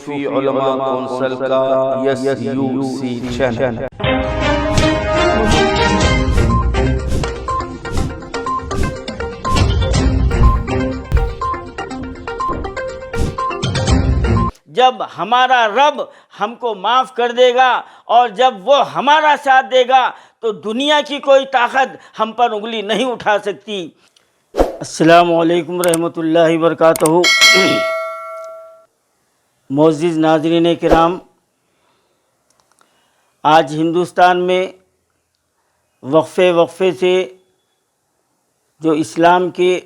صوفی علماء کونسل کا SUC channel. جب ہمارا رب ہم کو معاف کر دے گا اور جب وہ ہمارا ساتھ دے گا تو دنیا کی کوئی طاقت ہم پر انگلی نہیں اٹھا سکتی۔ السلام علیکم رحمۃ اللہ وبرکاتہ۔ معزز ناظرین کرام، آج ہندوستان میں وقفے سے جو اسلام کے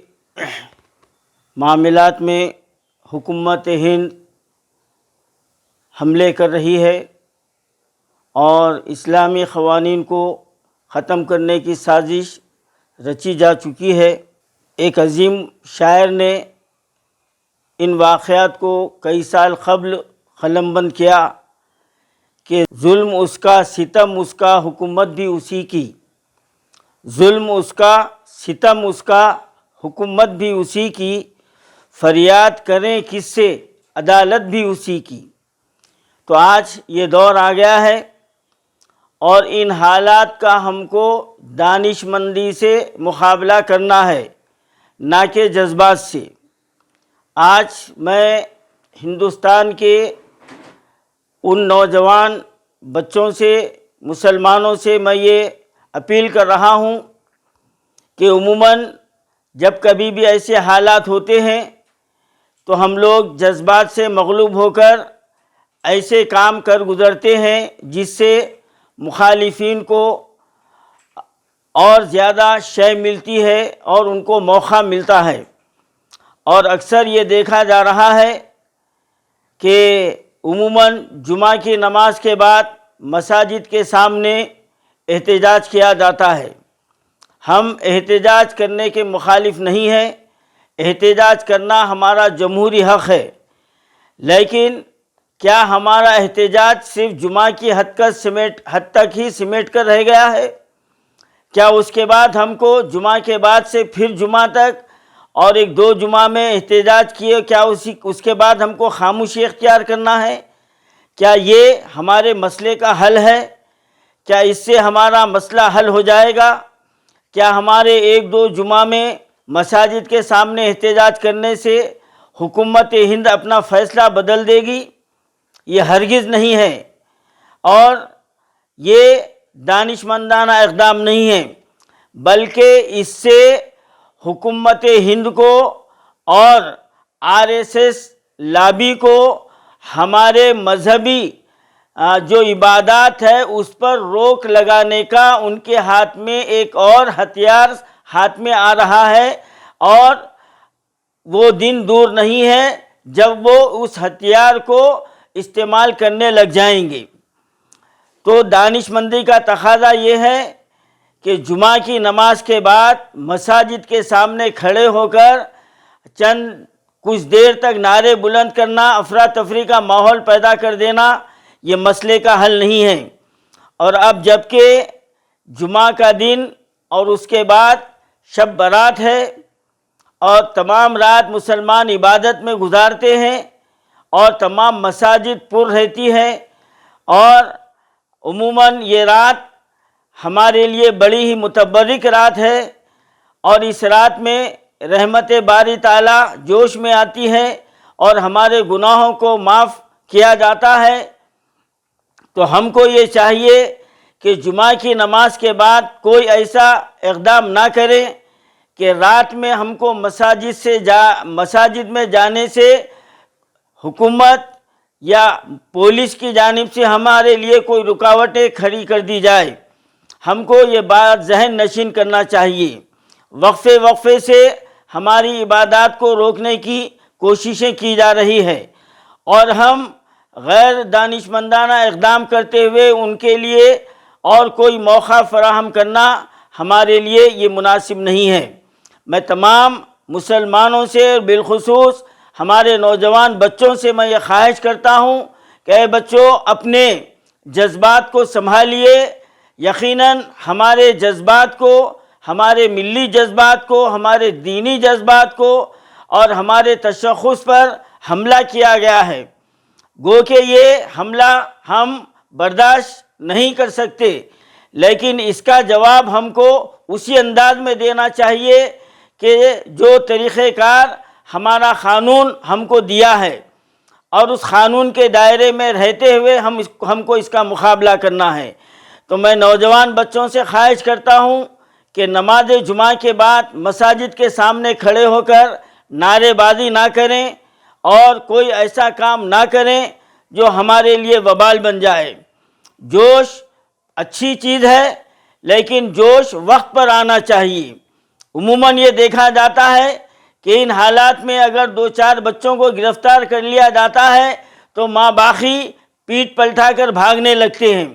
معاملات میں حکومت ہند حملے کر رہی ہے اور اسلامی قوانین کو ختم کرنے کی سازش رچی جا چکی ہے۔ ایک عظیم شاعر نے ان واقعات کو کئی سال قبل قلم بند کیا کہ ظلم اس کا، ستم اس کا، حکومت بھی اسی کی۔ ظلم اس کا، ستم اس کا، حکومت بھی اسی کی، فریاد کریں کس سے، عدالت بھی اسی کی۔ تو آج یہ دور آ گیا ہے اور ان حالات کا ہم کو دانش مندی سے مقابلہ کرنا ہے، نہ کہ جذبات سے۔ آج میں ہندوستان کے ان نوجوان بچوں سے، مسلمانوں سے میں یہ اپیل کر رہا ہوں کہ عموماً جب کبھی بھی ایسے حالات ہوتے ہیں تو ہم لوگ جذبات سے مغلوب ہو کر ایسے کام کر گزرتے ہیں جس سے مخالفین کو اور زیادہ شے ملتی ہے اور ان کو موقع ملتا ہے۔ اور اکثر یہ دیکھا جا رہا ہے کہ عموماً جمعہ کی نماز کے بعد مساجد کے سامنے احتجاج کیا جاتا ہے۔ ہم احتجاج کرنے کے مخالف نہیں ہیں، احتجاج کرنا ہمارا جمہوری حق ہے، لیکن کیا ہمارا احتجاج صرف جمعہ کی حد تک ہی سمیٹ کر رہ گیا ہے؟ کیا اس کے بعد ہم کو جمعہ کے بعد سے پھر جمعہ تک اور ایک دو جمعہ میں احتجاج کیے، کیا اس کے بعد ہم کو خاموشی اختیار کرنا ہے؟ کیا یہ ہمارے مسئلے کا حل ہے؟ کیا اس سے ہمارا مسئلہ حل ہو جائے گا؟ کیا ہمارے ایک دو جمعہ میں مساجد کے سامنے احتجاج کرنے سے حکومت ہند اپنا فیصلہ بدل دے گی؟ یہ ہرگز نہیں ہے، اور یہ دانش مندانہ اقدام نہیں ہے، بلکہ اس سے حکومت ہند کو اور RSS لابی کو ہمارے مذہبی جو عبادات ہے اس پر روک لگانے کا ان کے ہاتھ میں ایک اور ہتھیار ہاتھ میں آ رہا ہے، اور وہ دن دور نہیں ہے جب وہ اس ہتھیار کو استعمال کرنے لگ جائیں گے۔ تو دانش مندی کا تقاضا یہ ہے کہ جمعہ کی نماز کے بعد مساجد کے سامنے کھڑے ہو کر کچھ دیر تک نعرے بلند کرنا، افراتفری کا ماحول پیدا کر دینا، یہ مسئلے کا حل نہیں ہے۔ اور اب جبکہ جمعہ کا دن اور اس کے بعد شب برات ہے اور تمام رات مسلمان عبادت میں گزارتے ہیں اور تمام مساجد پر رہتی ہے، اور عموماً یہ رات ہمارے لیے بڑی ہی متبرک رات ہے، اور اس رات میں رحمت باری تعالیٰ جوش میں آتی ہے اور ہمارے گناہوں کو معاف کیا جاتا ہے۔ تو ہم کو یہ چاہیے کہ جمعہ کی نماز کے بعد کوئی ایسا اقدام نہ کرے کہ رات میں ہم کو مساجد میں جانے سے حکومت یا پولیس کی جانب سے ہمارے لیے کوئی رکاوٹیں کھڑی کر دی جائے۔ ہم کو یہ بات ذہن نشین کرنا چاہیے۔ وقفے سے ہماری عبادات کو روکنے کی کوششیں کی جا رہی ہے، اور ہم غیر دانش مندانہ اقدام کرتے ہوئے ان کے لیے اور کوئی موقع فراہم کرنا ہمارے لیے یہ مناسب نہیں ہے۔ میں تمام مسلمانوں سے، بالخصوص ہمارے نوجوان بچوں سے میں یہ خواہش کرتا ہوں کہ اے بچوں، اپنے جذبات کو سنبھالیے۔ یقیناً ہمارے جذبات کو، ہمارے ملی جذبات کو، ہمارے دینی جذبات کو اور ہمارے تشخص پر حملہ کیا گیا ہے۔ گو کہ یہ حملہ ہم برداشت نہیں کر سکتے، لیکن اس کا جواب ہم کو اسی انداز میں دینا چاہیے کہ جو طریقہ کار ہمارا قانون ہم کو دیا ہے، اور اس قانون کے دائرے میں رہتے ہوئے ہم کو اس کا مقابلہ کرنا ہے۔ تو میں نوجوان بچوں سے خواہش کرتا ہوں کہ نماز جمعہ کے بعد مساجد کے سامنے کھڑے ہو کر نعرے بازی نہ کریں اور کوئی ایسا کام نہ کریں جو ہمارے لیے وبال بن جائے۔ جوش اچھی چیز ہے، لیکن جوش وقت پر آنا چاہیے۔ عموماً یہ دیکھا جاتا ہے کہ ان حالات میں اگر 2-4 بچوں کو گرفتار کر لیا جاتا ہے تو ماں باقی پیٹ پلٹا کر بھاگنے لگتے ہیں۔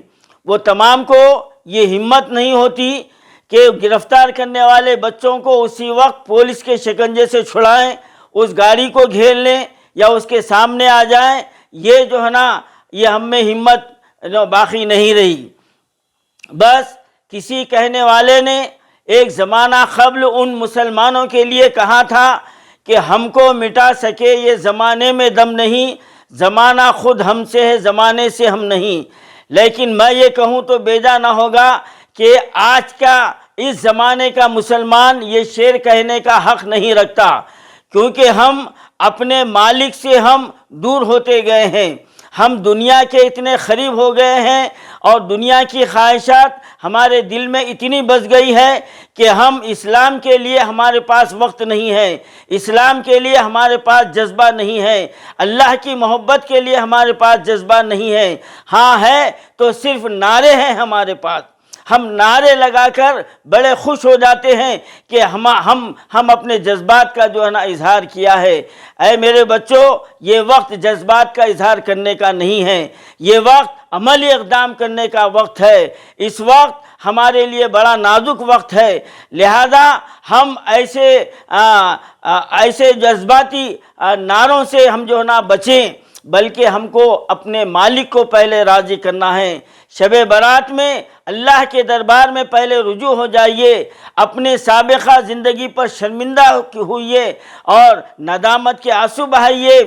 وہ تمام کو یہ ہمت نہیں ہوتی کہ گرفتار کرنے والے بچوں کو اسی وقت پولیس کے شکنجے سے چھڑائیں، اس گاڑی کو گھیر لیں یا اس کے سامنے آ جائیں۔ یہ جو ہے نا، یہ ہم میں ہمت باقی نہیں رہی۔ بس کسی کہنے والے نے ایک زمانہ قبل ان مسلمانوں کے لیے کہا تھا کہ ہم کو مٹا سکے یہ زمانے میں دم نہیں، زمانہ خود ہم سے ہے، زمانے سے ہم نہیں۔ لیکن میں یہ کہوں تو بیجا نہ ہوگا کہ آج کا اس زمانے کا مسلمان یہ شعر کہنے کا حق نہیں رکھتا، کیونکہ ہم اپنے مالک سے ہم دور ہوتے گئے ہیں۔ ہم دنیا کے اتنے قریب ہو گئے ہیں اور دنیا کی خواہشات ہمارے دل میں اتنی بس گئی ہے کہ ہم اسلام کے لیے ہمارے پاس وقت نہیں ہے، اسلام کے لیے ہمارے پاس جذبہ نہیں ہے، اللہ کی محبت کے لیے ہمارے پاس جذبہ نہیں ہے۔ ہاں ہے تو صرف نعرے ہیں ہمارے پاس، ہم نعرے لگا کر بڑے خوش ہو جاتے ہیں کہ ہم اپنے جذبات کا جو ہے نا اظہار کیا ہے۔ اے میرے بچوں، یہ وقت جذبات کا اظہار کرنے کا نہیں ہے، یہ وقت عملی اقدام کرنے کا وقت ہے۔ اس وقت ہمارے لیے بڑا نازک وقت ہے، لہذا ہم ایسے جذباتی نعروں سے ہم جو ہے نا بچیں، بلکہ ہم کو اپنے مالک کو پہلے راضی کرنا ہے۔ شب برات میں اللہ کے دربار میں پہلے رجوع ہو جائیے، اپنے سابقہ زندگی پر شرمندہ ہوئیے اور ندامت کے آنسو بہائیے۔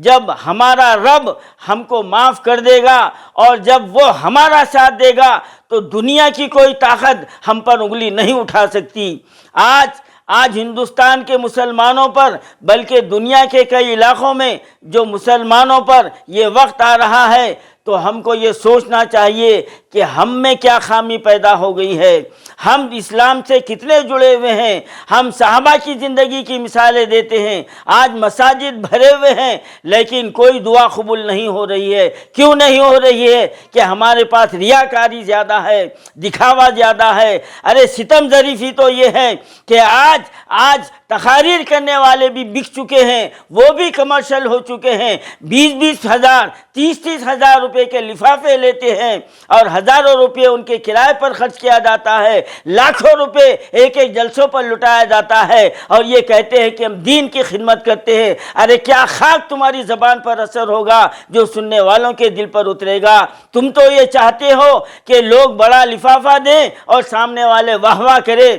جب ہمارا رب ہم کو معاف کر دے گا اور جب وہ ہمارا ساتھ دے گا تو دنیا کی کوئی طاقت ہم پر انگلی نہیں اٹھا سکتی۔ آج ہندوستان کے مسلمانوں پر، بلکہ دنیا کے کئی علاقوں میں جو مسلمانوں پر یہ وقت آ رہا ہے، تو ہم کو یہ سوچنا چاہیے کہ ہم میں کیا خامی پیدا ہو گئی ہے۔ ہم اسلام سے کتنے جڑے ہوئے ہیں، ہم صحابہ کی زندگی کی مثالیں دیتے ہیں، آج مساجد بھرے ہوئے ہیں لیکن کوئی دعا قبول نہیں ہو رہی ہے۔ کیوں نہیں ہو رہی ہے؟ کہ ہمارے پاس ریاکاری زیادہ ہے، دکھاوا زیادہ ہے۔ ارے ستم ظریفی تو یہ ہے کہ آج تقاریر کرنے والے بھی بک چکے ہیں، وہ بھی کمرشل ہو چکے ہیں، 20-20 ہزار 30-30 ہزار روپے کے لفافے لیتے ہیں اور ہزاروں روپے ان کے کرائے پر خرچ کیا جاتا ہے، لاکھوں روپے ایک جلسوں پر لٹایا جاتا ہے اور یہ کہتے ہیں کہ ہم دین کی خدمت کرتے ہیں۔ ارے کیا خاک تمہاری زبان پر اثر ہوگا جو سننے والوں کے دل پر اترے گا؟ تم تو یہ چاہتے ہو کہ لوگ بڑا لفافہ دیں اور سامنے والے واہ واہ کرے۔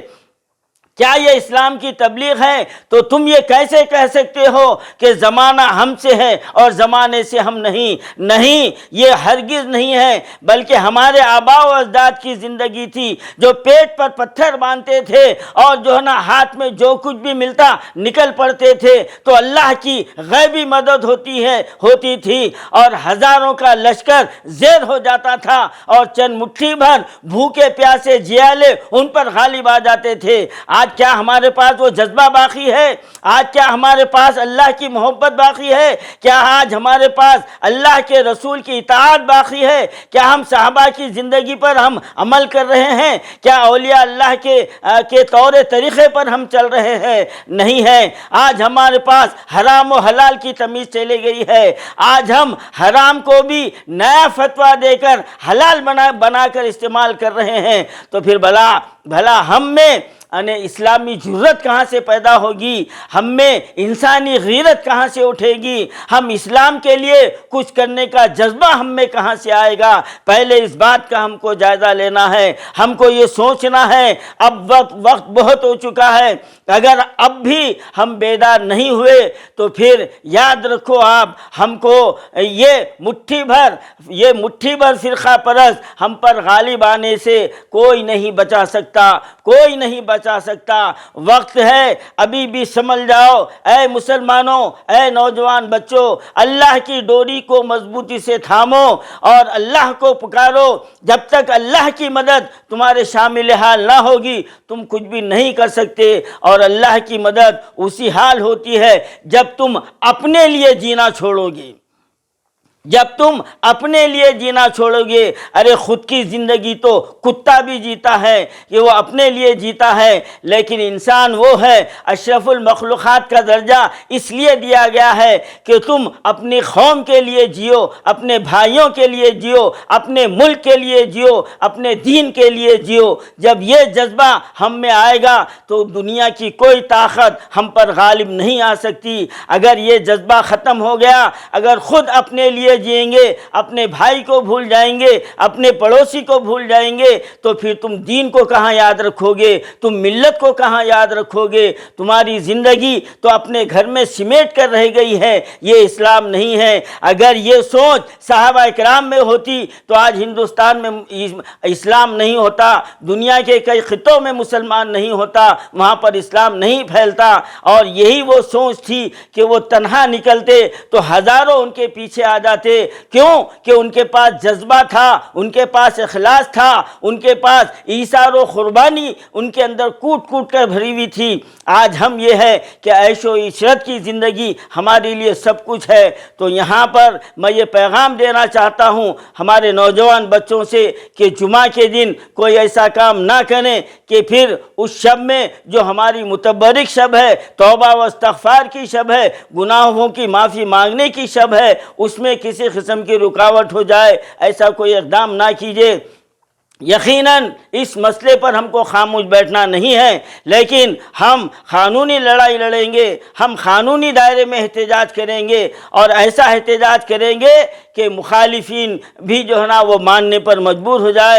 کیا یہ اسلام کی تبلیغ ہے؟ تو تم یہ کیسے کہہ سکتے ہو کہ زمانہ ہم سے ہے اور زمانے سے ہم نہیں، یہ ہرگز نہیں ہے، بلکہ ہمارے آباء و اجداد کی زندگی تھی جو پیٹ پر پتھر باندھتے تھے اور جو ہے نا ہاتھ میں جو کچھ بھی ملتا نکل پڑتے تھے، تو اللہ کی غیبی مدد ہوتی تھی اور ہزاروں کا لشکر زیر ہو جاتا تھا اور چند مٹھی بھر بھوکے پیاسے جیالے ان پر غالب آ جاتے تھے۔ آج کیا ہمارے پاس وہ جذبہ باقی ہے؟ آج کیا ہمارے پاس اللہ کی محبت باقی ہے؟ کیا آج ہمارے پاس اللہ کے رسول کی اطاعت باقی ہے؟ کیا ہم صحابہ کی زندگی پر ہم عمل کر رہے ہیں؟ کیا اولیاء اللہ کے طور طریقے پر ہم چل رہے ہیں؟ نہیں ہے۔ آج ہمارے پاس حرام و حلال کی تمیز چلی گئی ہے۔ آج ہم حرام کو بھی نیا فتویٰ دے کر حلال بنا کر استعمال کر رہے ہیں۔ تو پھر بھلا ہم میں انہیں اسلامی جرت کہاں سے پیدا ہوگی، ہم میں انسانی غیرت کہاں سے اٹھے گی، ہم اسلام کے لیے کچھ کرنے کا جذبہ ہم میں کہاں سے آئے گا؟ پہلے اس بات کا ہم کو جائزہ لینا ہے، ہم کو یہ سوچنا ہے اب وقت بہت ہو چکا ہے، اگر اب بھی ہم بیدار نہیں ہوئے تو پھر یاد رکھو آپ، ہم کو یہ مٹھی بھر فرقہ پرست ہم پر غالب آنے سے کوئی نہیں بچا سکتا، کوئی نہیں بچا سکتا۔ وقت ہے ابھی بھی سمجھ جاؤ، اے مسلمانوں، اے نوجوان بچوں، اللہ کی ڈوری کو مضبوطی سے تھامو اور اللہ کو پکارو۔ جب تک اللہ کی مدد تمہارے شامل حال نہ ہوگی تم کچھ بھی نہیں کر سکتے، اور اللہ کی مدد اسی حال ہوتی ہے جب تم اپنے لیے جینا چھوڑو گے، جب تم اپنے لیے جینا چھوڑو گے۔ ارے خود کی زندگی تو کتا بھی جیتا ہے کہ وہ اپنے لیے جیتا ہے، لیکن انسان وہ ہے، اشرف المخلوقات کا درجہ اس لیے دیا گیا ہے کہ تم اپنی قوم کے لیے جیو، اپنے بھائیوں کے لیے جیو، اپنے ملک کے لیے جیو، اپنے دین کے لیے جیو۔ جب یہ جذبہ ہم میں آئے گا تو دنیا کی کوئی طاقت ہم پر غالب نہیں آ سکتی۔ اگر یہ جذبہ ختم ہو گیا، اگر خود اپنے لیے جئیں گے، اپنے بھائی کو بھول جائیں گے، اپنے پڑوسی کو بھول جائیں گے، تو پھر تم دین کو کہاں یاد رکھو گے، تم ملت کو کہاں یاد رکھو گے؟ تمہاری زندگی تو اپنے گھر میں سمیٹ کر رہ گئی ہے، یہ اسلام نہیں ہے۔ اگر یہ سوچ صحابہ کرام میں ہوتی تو آج ہندوستان میں اسلام نہیں ہوتا، دنیا کے کئی خطوں میں مسلمان نہیں ہوتا، وہاں پر اسلام نہیں پھیلتا۔ اور یہی وہ سوچ تھی کہ وہ تنہا نکلتے تو ہزاروں ان کے پیچھے آ جاتے۔ کیوں کہ ان کے پاس جذبہ تھا، ان کے پاس اخلاص تھا، ان کے پاس ایثار و قربانی ان کے اندر کوٹ کوٹ کر بھری ہوئی تھی۔ آج ہم یہ ہے کہ عیش و عشرت کی زندگی ہمارے لیے سب کچھ ہے۔ تو یہاں پر میں یہ پیغام دینا چاہتا ہوں ہمارے نوجوان بچوں سے کہ جمعہ کے دن کوئی ایسا کام نہ کریں کہ پھر اس شب میں جو ہماری متبرک شب ہے، توبہ و استغفار کی شب ہے، گناہوں کی معافی مانگنے کی شب ہے، اس میں کسی قسم کی رکاوٹ ہو جائے، ایسا کوئی اقدام نہ کیجیے۔ یقیناً اس مسئلے پر ہم کو خاموش بیٹھنا نہیں ہے، لیکن ہم قانونی لڑائی لڑیں گے، ہم قانونی دائرے میں احتجاج کریں گے، اور ایسا احتجاج کریں گے کہ مخالفین بھی جو ہے نا وہ ماننے پر مجبور ہو جائے۔